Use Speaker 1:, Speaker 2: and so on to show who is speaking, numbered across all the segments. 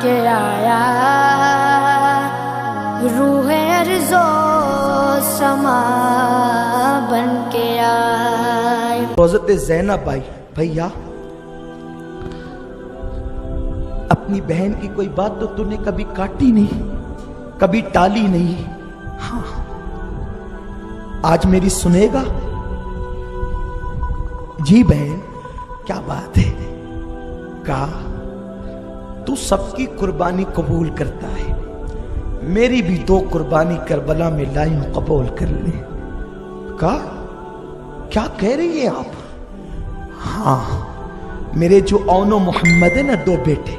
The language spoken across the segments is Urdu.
Speaker 1: کے آیا روح ارض و سما بن کے آئے.
Speaker 2: حضرت زینب آئی. بھیا اپنی بہن کی کوئی بات تو نے کبھی کاٹی نہیں, کبھی ٹالی نہیں. ہاں آج میری سنے گا؟ جی بہن کیا بات ہے؟ کہا تو سب کی قربانی قبول کرتا ہے, میری بھی 2 قربانی کربلا میں لائی ہوں, قبول کر لیں. کہا کیا کہہ رہی ہیں آپ؟ ہاں میرے جو اون و محمد ہے نا 2 بیٹے,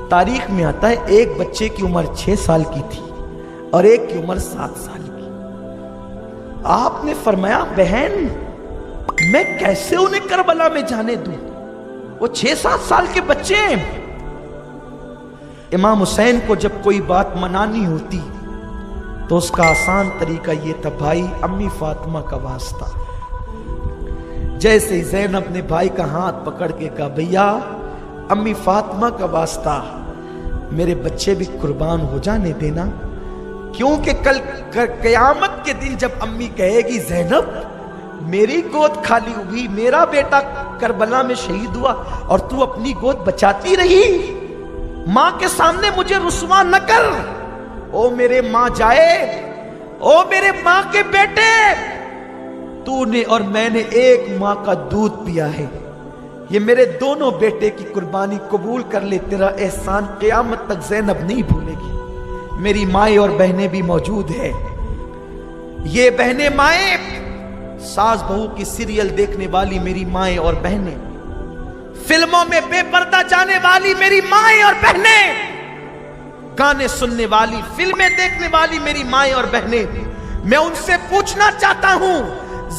Speaker 2: تاریخ میں آتا ہے ایک بچے کی عمر 6 سال کی تھی اور ایک کی عمر 7 سال کی. آپ نے فرمایا بہن میں کیسے انہیں کربلا میں جانے دوں, وہ 6-7 سال کے بچے ہیں. امام حسین کو جب کوئی بات منانی ہوتی تو اس کا آسان طریقہ یہ تھا, بھائی امی فاطمہ کا واسطہ. جیسے زینب نے بھائی کا ہاتھ پکڑ کے کہا بھیا امی فاطمہ کا واسطہ میرے بچے بھی قربان ہو جانے دینا, کیونکہ کل قیامت کے دن جب امی کہے گی زینب میری گود خالی ہوئی, میرا بیٹا کربلا میں شہید ہوا اور تو اپنی گود بچاتی رہی, ماں کے سامنے مجھے رسوا نہ کر. او میرے ماں جائے, او میرے ماں کے بیٹے, تو نے اور میں نے ایک ماں کا دودھ پیا ہے, یہ میرے دونوں بیٹے کی قربانی قبول کر لے, تیرا احسان قیامت تک زینب نہیں بھولے گی. میری مائیں اور بہنیں بھی موجود ہیں, یہ بہنیں مائیں, ساس بہو کی سیریل دیکھنے والی میری مائیں اور بہنیں, فلموں میں بے پردہ جانے والی میری مائیں اور بہنیں, گانے سننے والی, فلمیں دیکھنے والی میری مائیں اور بہنیں, میں ان سے پوچھنا چاہتا ہوں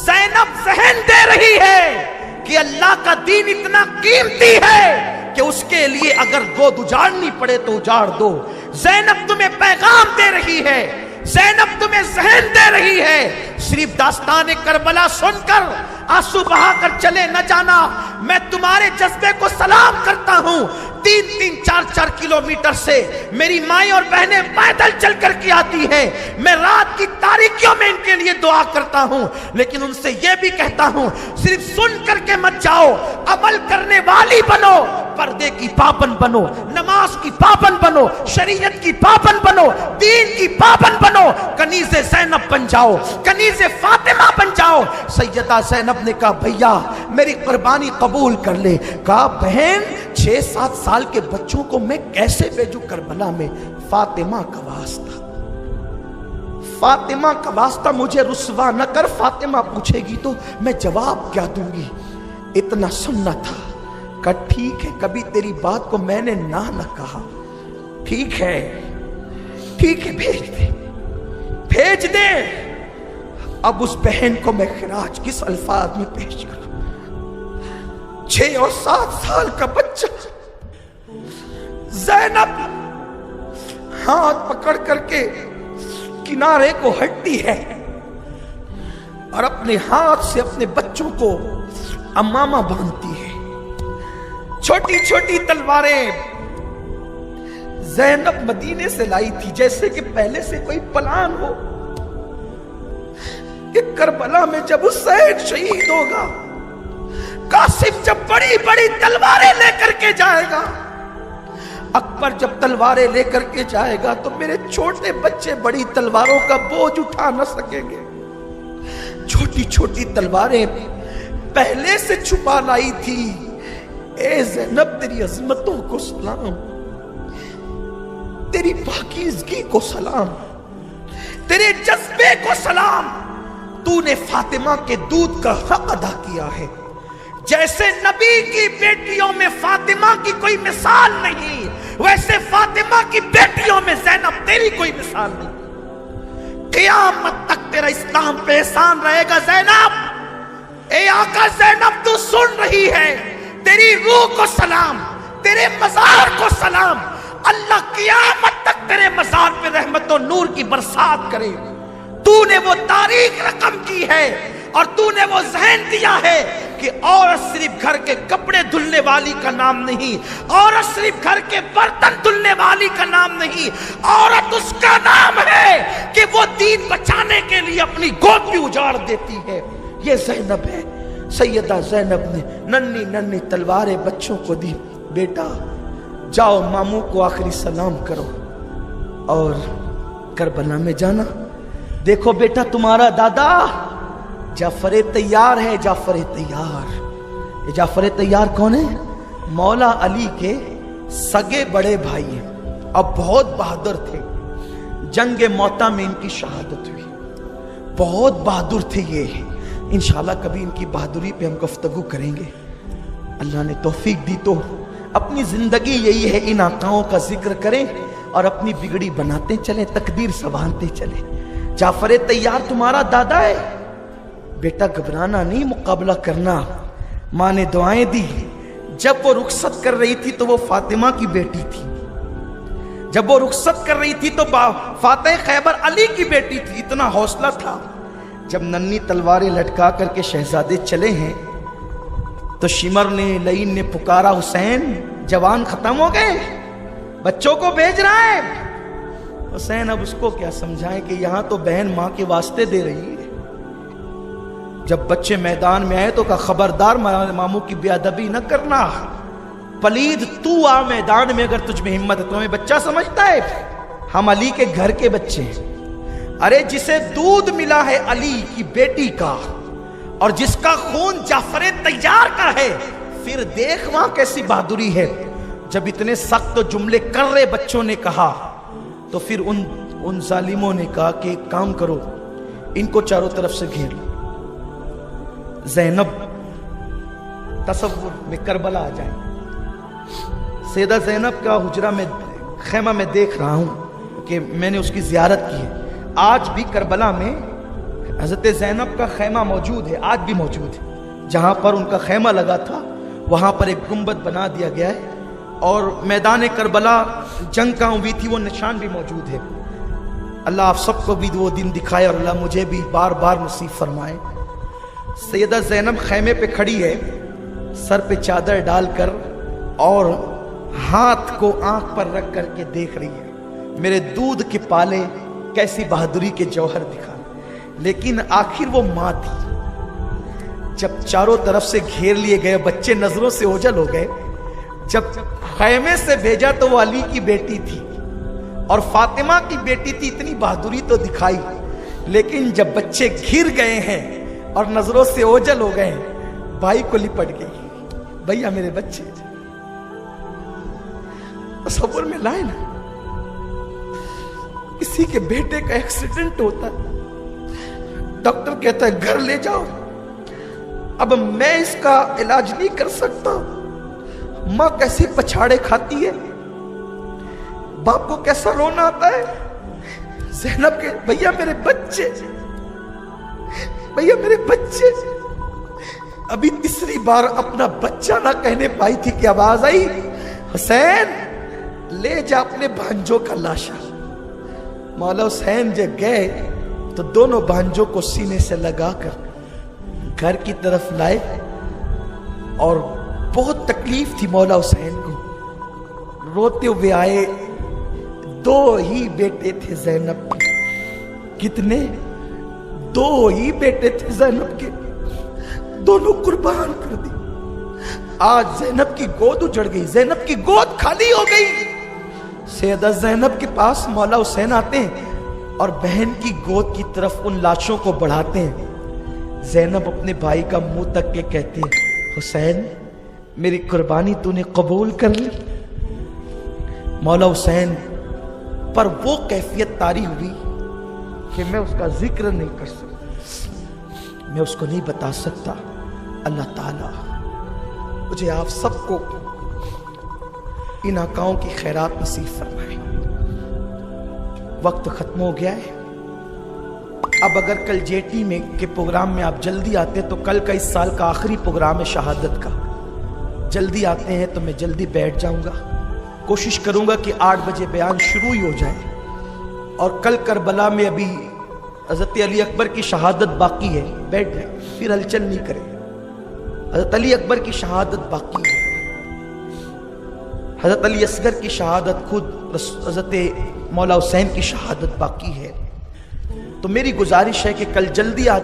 Speaker 2: زینب ذہن دے رہی ہے کہ اللہ کا دین اتنا قیمتی ہے کہ اس کے لیے اگر گود اجاڑنی پڑے تو اجاڑ دو. زینب تمہیں پیغام دے رہی ہے, زینب تمہیں ذہن دے رہی ہے. صرف داستان کربلا سن کر آنسو بہا کر چلے نہ جانا, میں تمہارے جذبے کو سلام کرتا ہوں. 3-3, 4-4 کلومیٹر سے میری مائیں اور بہنیں پیدل چل کر کے آتی ہیں, میں رات کی تاریکیوں میں ان کے لیے دعا کرتا ہوں, لیکن ان سے یہ بھی کہتا ہوں صرف سن کر کے مت جاؤ, عمل کرنے والی بنو, پردے کی پابند بنو, نماز کی پابند بنو, شریعت کی پابند بنو, دین کی پابند بنو, کنیز زینب بن جاؤ, کنیز فاطمہ بن جاؤ. سیدہ زینب نے کہا بھیا میری قربانی قبول کر لے. کہا بہن 6-7 سال کے بچوں کو میں کیسے بھیجوں کربلا میں؟ فاطمہ کا واسطہ, فاطمہ کا واسطہ مجھے رسوا نہ کر. فاطمہ پوچھے گی تو میں جواب کیا دوں گی؟ اتنا سننا تھا. کہا ٹھیک ہے, کبھی تیری بات کو میں نے نہ کہا, ٹھیک ہے ٹھیک ہے, بھیج دے بھیج دے. اب اس بہن کو میں خراج کس الفاظ میں پیش کروں؟ 6 اور 7 سال کا بچہ زینب ہاتھ پکڑ کر کے کنارے کو ہٹتی ہے اور اپنے ہاتھ سے اپنے بچوں کو امامہ باندھتی ہے. چھوٹی چھوٹی تلواریں زینب مدینے سے لائی تھی, جیسے کہ پہلے سے کوئی پلان ہو کہ کربلا میں جب حسین شہید ہوگا, قاسم جب بڑی بڑی تلواریں لے کر کے جائے گا, اکبر جب تلواریں لے کر کے جائے گا, تو میرے چھوٹے بچے بڑی تلواروں کا بوجھ اٹھا نہ سکیں گے. چھوٹی چھوٹی تلواریں پہلے سے چھپا لائی تھی. اے زینب تیری عظمتوں کو سلام, تیری پاکیزگی کو سلام, تیرے جذبے کو سلام. تو نے فاطمہ کے دودھ کا حق ادا کیا ہے. جیسے نبی کی بیٹیوں میں فاطمہ کی کوئی مثال نہیں, ویسے فاطمہ کی بیٹیوں میں زینب تیری کوئی مثال نہیں. قیامت تک تیرا اسلام پہ احسان رہے گا زینب. اے آقا زینب تو سن رہی ہے, تیری روح کو سلام, تیرے مزار کو سلام. اللہ قیامت تک تیرے مزار پہ رحمت و نور کی برسات کرے. تو نے وہ تاریخ رقم کی ہے اور تو نے وہ ذہن دیا ہے کہ عورت صرف گھر کے کپڑے دھلنے والی کا نام نہیں، عورت صرف گھر کے برتن دھلنے والی کا نام نہیں، عورت اس کا نام ہے کہ وہ دین بچانے کے لیے اپنی گود بھی اجاڑ دیتی ہے۔ یہ زینب ہے، سیدہ زینب نے ننھی ننھی تلواریں بچوں کو دی، بیٹا جاؤ ماموں کو آخری سلام کرو اور کربلا میں جانا، دیکھو بیٹا تمہارا دادا جعفر طیار ہے، جعفر طیار۔ یہ جعفر طیار کون ہے؟ مولا علی کے سگے بڑے بھائی ہیں، اب بہت بہادر تھے، جنگ موتا میں ان کی شہادت ہوئی، بہت بہادر تھے یہ، انشاءاللہ کبھی ان کی بہادری پہ ہم گفتگو کریں گے، اللہ نے توفیق دی تو اپنی زندگی یہی ہے ان آقاؤں کا ذکر کریں اور اپنی بگڑی بناتے چلیں، تقدیر سنوارتے چلیں۔ جعفر طیار تمہارا دادا ہے، بیٹا گھبرانا نہیں، مقابلہ کرنا۔ ماں نے دعائیں دی، جب وہ رخصت کر رہی تھی تو وہ فاطمہ کی بیٹی تھی، جب وہ رخصت کر رہی تھی تو فاتح خیبر علی کی بیٹی تھی، اتنا حوصلہ تھا۔ جب ننھی تلواریں لٹکا کر کے شہزادے چلے ہیں تو شمر نے لعین نے پکارا، حسین جوان ختم ہو گئے، بچوں کو بھیج رہا ہے۔ حسین اب اس کو کیا سمجھائیں کہ یہاں تو بہن ماں کے واسطے دے رہی ہے۔ جب بچے میدان میں آئے تو کہا خبردار ماموں کی بے ادبی نہ کرنا، پلید تو آ میدان میں اگر تجھ میں ہمت ہے۔ تمہیں بچہ سمجھتا ہے؟ ہم علی کے گھر کے بچے ہیں۔ ارے جسے دودھ ملا ہے علی کی بیٹی کا اور جس کا خون جعفر طیار کا ہے، پھر دیکھ وہاں کیسی بہادری ہے۔ جب اتنے سخت جملے کر رہے بچوں نے کہا تو پھر ان ظالموں نے کہا کہ ایک کام کرو، ان کو چاروں طرف سے گھیر لو۔ زینب تصور میں کربلا آ جائیں، سیدہ زینب کا حجرہ میں خیمہ میں دیکھ رہا ہوں کہ میں نے اس کی زیارت کی ہے، آج بھی کربلا میں حضرت زینب کا خیمہ موجود ہے، آج بھی موجود ہے۔ جہاں پر ان کا خیمہ لگا تھا وہاں پر ایک گنبد بنا دیا گیا ہے اور میدان کربلا جنگ کہاں ہوئی تھی وہ نشان بھی موجود ہے۔ اللہ آپ سب کو بھی وہ دن دکھائے اور اللہ مجھے بھی بار بار نصیب فرمائے۔ سیدہ زینب خیمے پہ کھڑی ہے، سر پہ چادر ڈال کر اور ہاتھ کو آنکھ پر رکھ کر کے دیکھ رہی ہے، میرے دودھ کے پالے کیسی بہادری کے جوہر دکھا۔ لیکن آخر وہ ماں تھی۔ جب چاروں طرف سے گھیر لیے گئے، بچے نظروں سے اوجھل ہو گئے، جب خیمے سے بھیجا تو وہ علی کی بیٹی تھی اور فاطمہ کی بیٹی تھی، اتنی بہادری تو دکھائی، لیکن جب بچے گھر گئے ہیں اور نظروں سے اوجھل ہو گئے، بھائی کو لپٹ گئی، بھیا میرے بچے۔ تصور میں لائے نا، کسی کے بیٹے کا ایکسیڈنٹ ہوتا ہے، ڈاکٹر کہتا ہے گھر لے جاؤ، اب میں اس کا علاج نہیں کر سکتا، ماں کیسی پچھاڑے کھاتی ہے، باپ کو کیسا رونا آتا ہے۔ زینب کے بھیا میرے بچے، بھیا میرے بچے، ابھی تیسری بار اپنا بچہ نہ کہنے پائی تھی کہ آواز آئی، حسین لے جا اپنے بھانجوں کا لاشا۔ مولا حسین جب گئے تو دونوں بھانجوں کو سینے سے لگا کر گھر کی طرف لائے اور بہت تکلیف تھی مولا حسین کو، روتے ہوئے آئے۔ دو ہی بیٹے تھے زینب کے، کتنے؟ دو ہی بیٹے تھے زینب کے، دونوں قربان کر دی۔ آج زینب کی گود اجڑ گئی، زینب کی گود خالی ہو گئی۔ سیدہ زینب کے پاس مولا حسین آتے ہیں اور بہن کی گود کی طرف ان لاشوں کو بڑھاتے ہیں۔ زینب اپنے بھائی کا منہ تک کے کہتے ہیں، حسین میری قربانی تو نے قبول کر لی۔ مولا حسین پر وہ کیفیت طاری ہوئی کہ میں اس کا ذکر نہیں کر سکتا، میں اس کو نہیں بتا سکتا۔ اللہ تعالیٰ مجھے آپ سب کو ان آقاؤں کی خیرات نصیب فرمائے۔ وقت ختم ہو گیا ہے، اب اگر کل جیٹی میں کے پروگرام میں آپ جلدی آتے تو کل کا اس سال کا آخری پروگرام ہے شہادت کا، جلدی آتے ہیں تو میں جلدی بیٹھ جاؤں گا، کوشش کروں گا کہ 8 بجے بیان شروع ہی ہو جائے۔ اور کل کربلا میں ابھی حضرت علی اکبر کی شہادت باقی ہے، بیٹھ جائیں، پھر ہلچل نہیں کریں، حضرت علی اکبر کی شہادت باقی ہے، حضرت علی اصغر کی شہادت، خود حضرت مولا حسین کی شہادت باقی ہے۔ تو میری گزارش ہے کہ کل جلدی آ